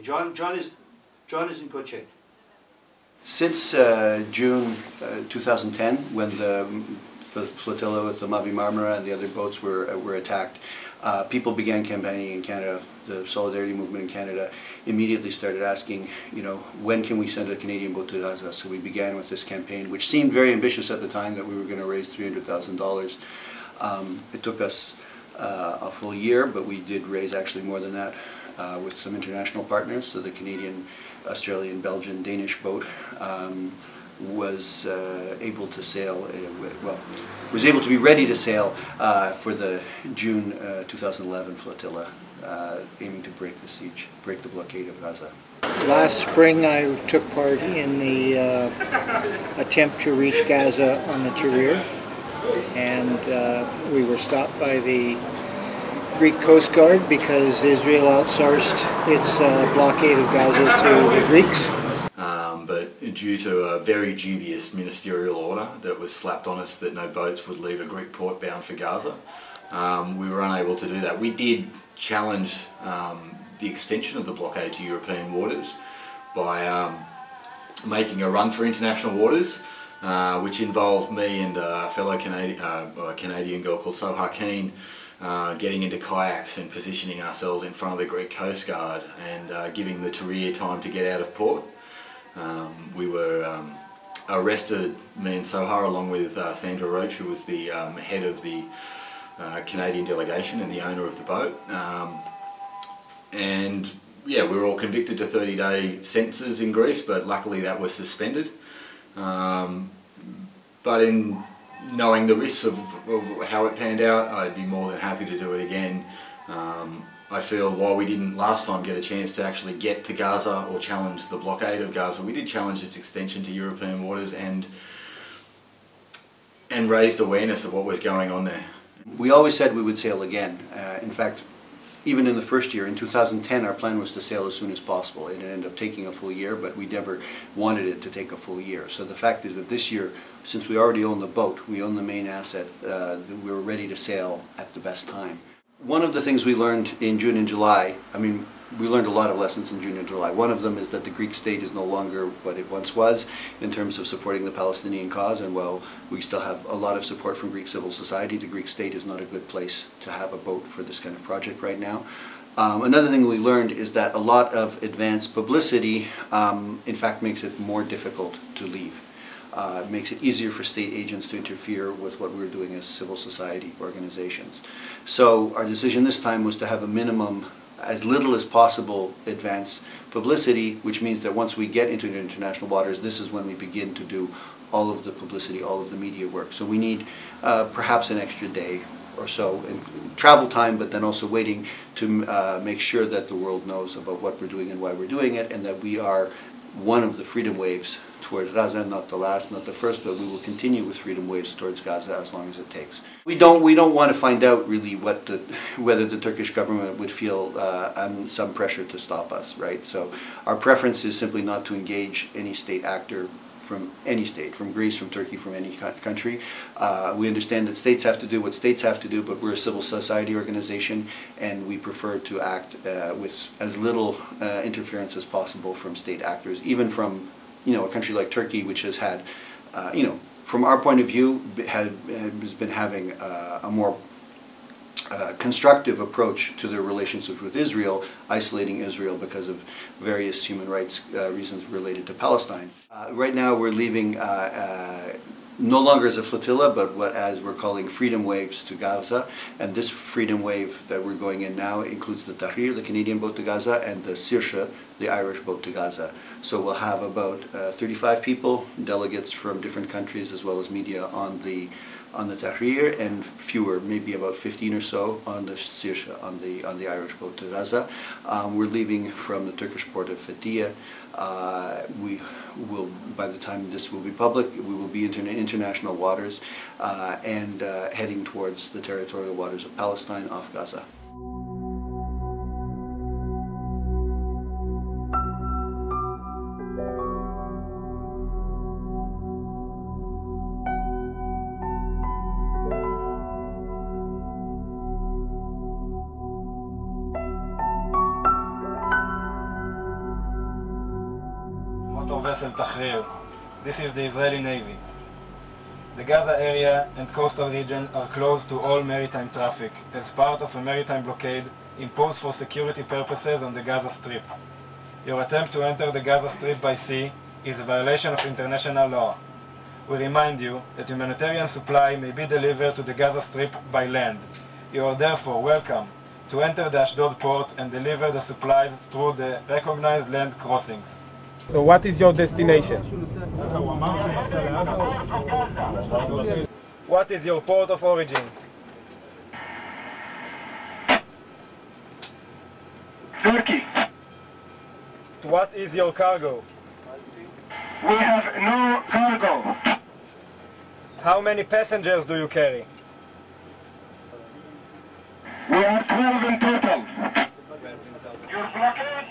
John is in Koche. Since June 2010, when the flotilla with the Mavi Marmara and the other boats were attacked, people began campaigning in Canada. The Solidarity Movement in Canada immediately started asking, when can we send a Canadian boat to Gaza? So we began with this campaign, which seemed very ambitious at the time, that we were going to raise $300,000. It took us a full year, but we did raise actually more than that with some international partners. So the Canadian, Australian, Belgian, Danish boat was able to sail, was able to be ready to sail for the June 2011 flotilla, aiming to break the siege, break the blockade of Gaza. Last spring I took part in the attempt to reach Gaza on the Tahrir, and we were stopped by the Greek Coast Guard because Israel outsourced its blockade of Gaza to the Greeks. But due to a very dubious ministerial order that was slapped on us that no boats would leave a Greek port bound for Gaza, we were unable to do that. We did challenge the extension of the blockade to European waters by making a run for international waters, which involved me and a fellow Canadian girl called Soha Keen getting into kayaks and positioning ourselves in front of the Greek Coast Guard and giving the Tahrir time to get out of port. We were arrested, me and Soha, along with Sandra Roach, who was the head of the Canadian delegation and the owner of the boat. And yeah, we were all convicted to 30-day sentences in Greece, but luckily that was suspended. But in knowing the risks of how it panned out, I'd be more than happy to do it again. I feel while we didn't last time get a chance to actually get to Gaza or challenge the blockade of Gaza, we did challenge its extension to European waters and raised awareness of what was going on there. We always said we would sail again. In fact, even in the first year, in 2010, our plan was to sail as soon as possible. It ended up taking a full year, but we never wanted it to take a full year. So the fact is that this year, since we already own the boat, we own the main asset, we were ready to sail at the best time. One of the things we learned in June and July, we learned a lot of lessons in June and July. One of them is that the Greek state is no longer what it once was in terms of supporting the Palestinian cause, and while we still have a lot of support from Greek civil society, the Greek state is not a good place to have a boat for this kind of project right now. Another thing we learned is that a lot of advanced publicity in fact makes it more difficult to leave. It makes it easier for state agents to interfere with what we're doing as civil society organizations. So our decision this time was to have a minimum, as little as possible, advance publicity, which means that once we get into the international waters, this is when we begin to do all of the publicity, all of the media work. So we need perhaps an extra day or so in travel time, but then also waiting to make sure that the world knows about what we're doing and why we're doing it, and that we are one of the freedom waves towards Gaza, not the last, not the first, but we will continue with freedom waves towards Gaza as long as it takes. We don't want to find out really whether the Turkish government would feel some pressure to stop us, right? So our preference is simply not to engage any state actor from any state, from Greece, from Turkey, from any country. We understand that states have to do what states have to do, but we're a civil society organization, and we prefer to act with as little interference as possible from state actors, even from a country like Turkey, which has had, from our point of view, has been having a more constructive approach to their relationships with Israel, isolating Israel because of various human rights reasons related to Palestine. Right now we're leaving no longer as a flotilla, but as we're calling freedom waves to Gaza, and this freedom wave that we're going in now includes the Tahrir, the Canadian boat to Gaza, and the Saoirse, the Irish boat to Gaza. So we'll have about 35 people, delegates from different countries, as well as media on the Tahrir, and fewer, maybe about 15 or so, on the Saoirse, on the Irish boat to Gaza. We're leaving from the Turkish port of فتحية. We will, by the time this will be public, we will be in international waters and heading towards the territorial waters of Palestine off Gaza. Tahrir. This is the Israeli Navy. The Gaza area and coastal region are closed to all maritime traffic as part of a maritime blockade imposed for security purposes on the Gaza Strip. Your attempt to enter the Gaza Strip by sea is a violation of international law. We remind you that humanitarian supply may be delivered to the Gaza Strip by land. You are therefore welcome to enter the Ashdod port and deliver the supplies through the recognized land crossings. So what is your destination? What is your port of origin? Turkey. What is your cargo? We have no cargo. How many passengers do you carry? We have 12 in total. Your blockade